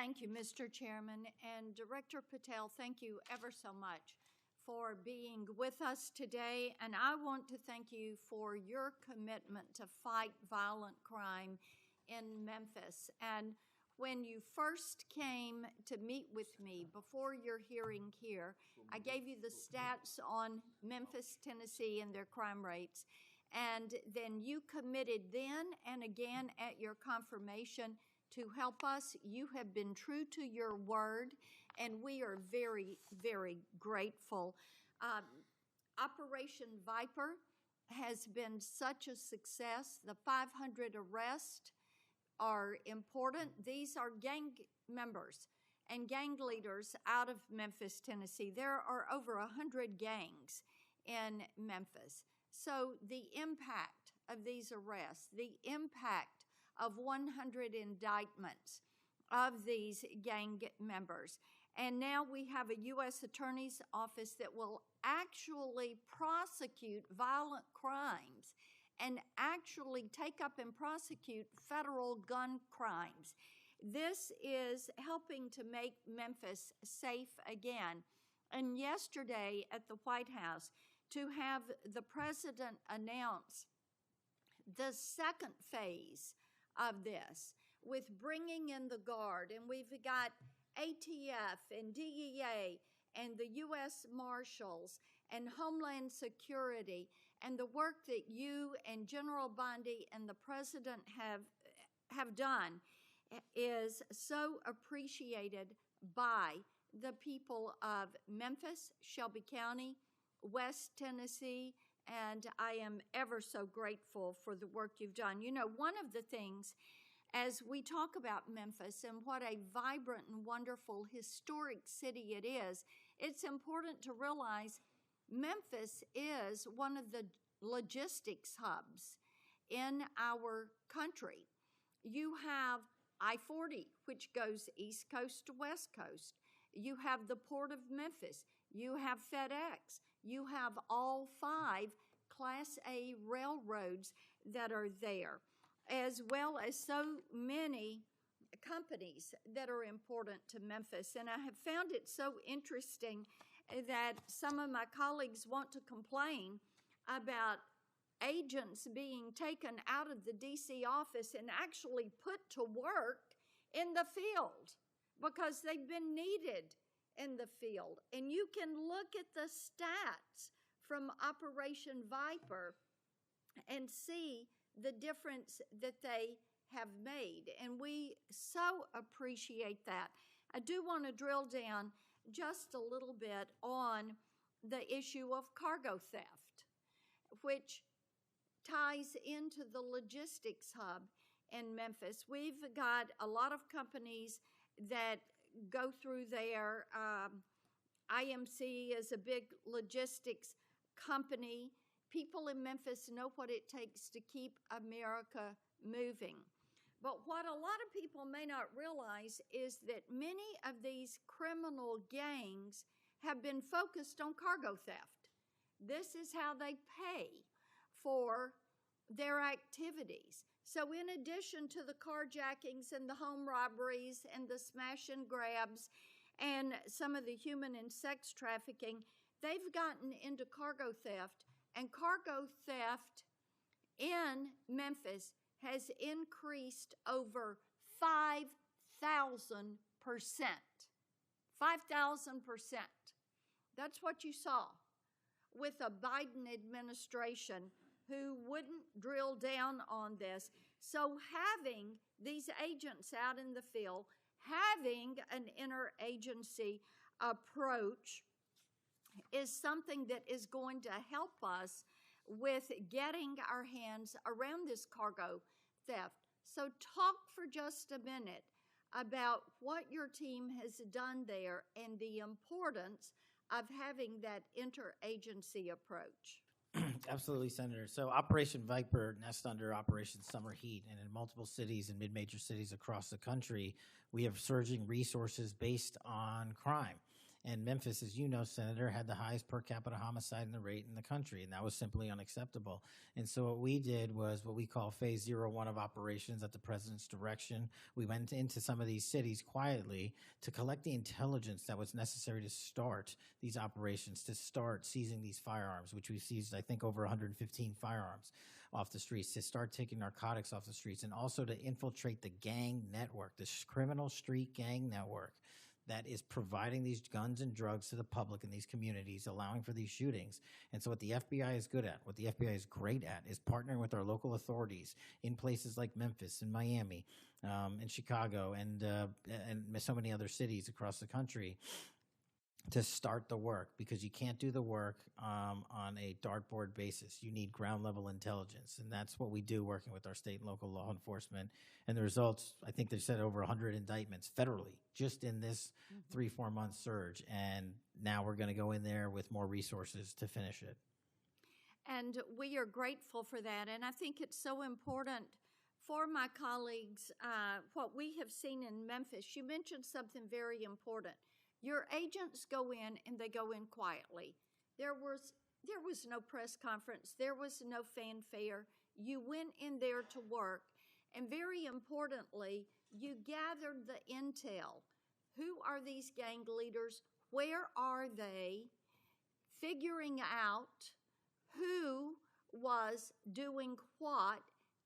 Thank you, Mr. Chairman. And Director Patel, thank you ever so much for being with us today. And I want to thank you for your commitment to fight violent crime in Memphis. And when you first came to meet with me before your hearing here, I gave you the stats on Memphis, Tennessee, and their crime rates. And then you committed then and again at your confirmation to help us. You have been true to your word, and we are very, very grateful. Operation Viper has been such a success. The 500 arrests are important. These are gang members and gang leaders out of Memphis, Tennessee. There are over 100 gangs in Memphis. So the impact of these arrests, the impact of 100 indictments of these gang members. And now we have a U.S. Attorney's Office that will actually prosecute violent crimes and actually take up and prosecute federal gun crimes. This is helping to make Memphis safe again. And yesterday at the White House, to have the president announce the second phase of this with bringing in the Guard, and we've got ATF and DEA and the U.S. Marshals and Homeland Security, and the work that you and General Bondi and the President have done is so appreciated by the people of Memphis, Shelby County, West Tennessee, and I am ever so grateful for the work you've done. You know, one of the things as we talk about Memphis and what a vibrant and wonderful historic city it is, it's important to realize Memphis is one of the logistics hubs in our country. You have I-40, which goes East Coast to West Coast. You have the Port of Memphis. You have FedEx. You have all 5 Class A railroads that are there, as well as so many companies that are important to Memphis. And I have found it so interesting that some of my colleagues want to complain about agents being taken out of the D.C. office and actually put to work in the field because they've been needed in the field. And you can look at the stats from Operation Viper and see the difference that they have made. And we so appreciate that. I do want to drill down just a little bit on the issue of cargo theft, which ties into the logistics hub in Memphis. We've got a lot of companies that go through there. IMC is a big logistics company. People in Memphis know what it takes to keep America moving. But what a lot of people may not realize is that many of these criminal gangs have been focused on cargo theft. This is how they pay for their activities. So in addition to the carjackings and the home robberies and the smash and grabs and some of the human and sex trafficking, they've gotten into cargo theft. And cargo theft in Memphis has increased over 5,000%. 5,000%. That's what you saw with a Biden administration who wouldn't drill down on this. So having these agents out in the field, having an interagency approach is something that is going to help us with getting our hands around this cargo theft. So talk for just a minute about what your team has done there and the importance of having that interagency approach. Absolutely, Senator. So Operation Viper nests under Operation Summer Heat, and in multiple cities and mid-major cities across the country, we have surging resources based on crime. And Memphis, as you know, Senator, had the highest per capita homicide rate in the country, and that was simply unacceptable. And so what we did was what we call phase 01 of operations at the president's direction. We went into some of these cities quietly to collect the intelligence that was necessary to start these operations, to start seizing these firearms, which we've seized, I think, over 115 firearms off the streets, to start taking narcotics off the streets, and also to infiltrate the gang network, this criminal street gang network that is providing these guns and drugs to the public in these communities, allowing for these shootings. And so what the FBI is good at, what the FBI is great at, is partnering with our local authorities in places like Memphis and Miami, and Chicago, and so many other cities across the country, to start the work, because you can't do the work on a dartboard basis. You need ground level intelligence, and that's what we do working with our state and local law enforcement. And the results, I think they said over 100 indictments federally just in this 3-4 month surge, and now we're going to go in there with more resources to finish it. And we are grateful for that, and I think it's so important for my colleagues, what we have seen in Memphis. You mentioned something very important. Your agents go in and they go in quietly. There was no press conference. There was no fanfare. You went in there to work. And very importantly, you gathered the intel. Who are these gang leaders? Where are they? Figuring out who was doing what,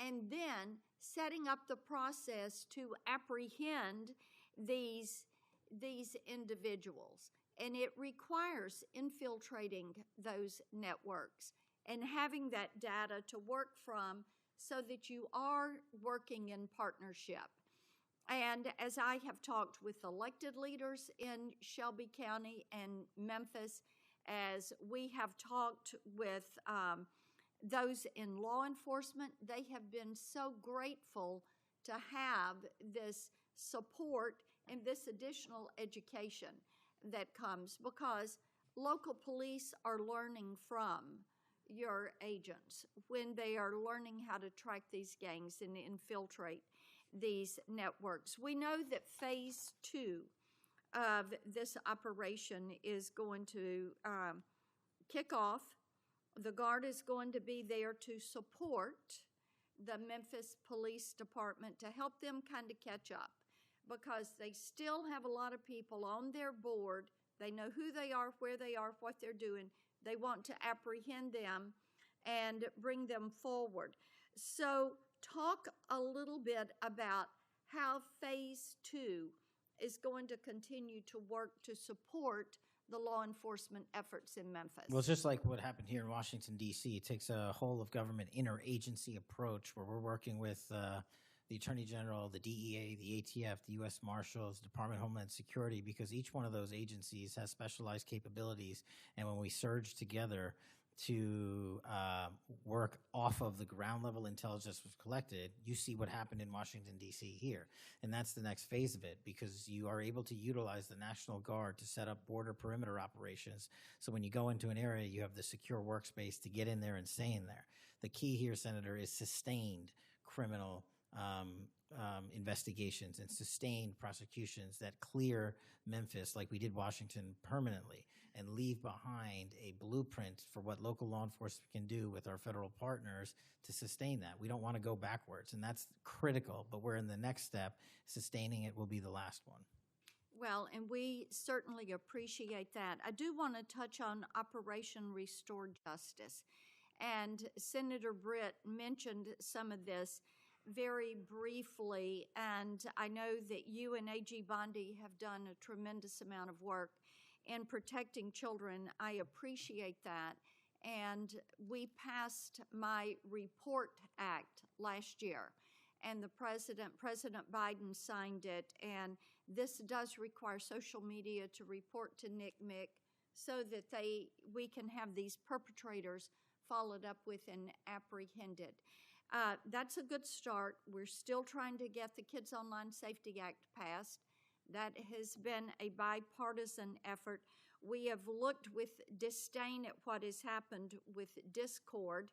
and then setting up the process to apprehend these individuals. And it requires infiltrating those networks and having that data to work from, so that you are working in partnership. And as I have talked with elected leaders in Shelby County and Memphis, as we have talked with those in law enforcement, they have been so grateful to have this support and this additional education that comes, because local police are learning from your agents when they are learning how to track these gangs and infiltrate these networks. We know that phase 2 of this operation is going to kick off. The Guard is going to be there to support the Memphis Police Department, to help them kind of catch up, because they still have a lot of people on their board. They know who they are, where they are, what they're doing. They want to apprehend them and bring them forward. So talk a little bit about how phase 2 is going to continue to work to support the law enforcement efforts in Memphis. Well, it's just like what happened here in Washington, D.C. It takes a whole of government interagency approach where we're working with the Attorney General, the DEA, the ATF, the U.S. Marshals, Department of Homeland Security, because each one of those agencies has specialized capabilities. And when we surge together to work off of the ground level intelligence was collected, you see what happened in Washington, D.C. here. And that's the next phase of it, because you are able to utilize the National Guard to set up border perimeter operations. So when you go into an area, you have the secure workspace to get in there and stay in there. The key here, Senator, is sustained criminal investigations and sustained prosecutions that clear Memphis, like we did Washington, permanently, and leave behind a blueprint for what local law enforcement can do with our federal partners to sustain that. We don't want to go backwards, and that's critical, but we're in the next step. Sustaining it will be the last one. Well, and we certainly appreciate that. I do want to touch on Operation Restore Justice. And Senator Britt mentioned some of this very briefly, and I know that you and A.G. Bondi have done a tremendous amount of work in protecting children. I appreciate that. And we passed my REPORT Act last year, and President Biden signed it, and this does require social media to report to NCMEC so that we can have these perpetrators followed up with and apprehended. That's a good start. We're still trying to get the Kids Online Safety Act passed. That has been a bipartisan effort. We have looked with disdain at what has happened with Discord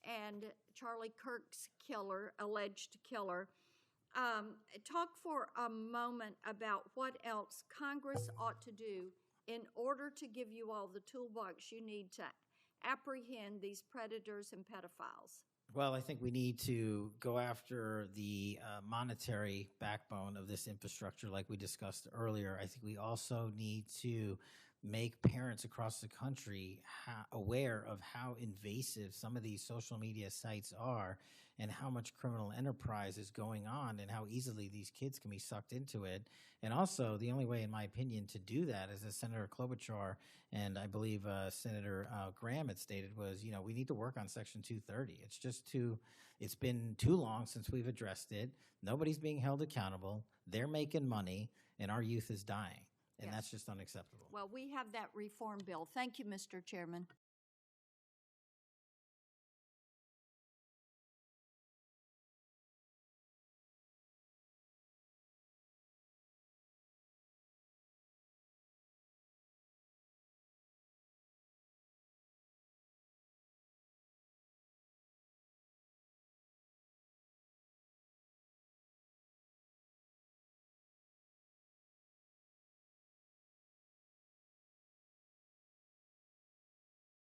and Charlie Kirk's alleged killer. Talk for a moment about what else Congress ought to do in order to give you all the toolbox you need to apprehend these predators and pedophiles? Well, I think we need to go after the monetary backbone of this infrastructure, like we discussed earlier. I think we also need to make parents across the country aware of how invasive some of these social media sites are and how much criminal enterprise is going on and how easily these kids can be sucked into it. And also, the only way, in my opinion, to do that, as Senator Klobuchar and I believe Senator Graham had stated, was, we need to work on Section 230. It's been too long since we've addressed it. Nobody's being held accountable. They're making money, and our youth is dying. And Yes. that's just unacceptable. Well, we have that reform bill. Thank you, Mr. Chairman.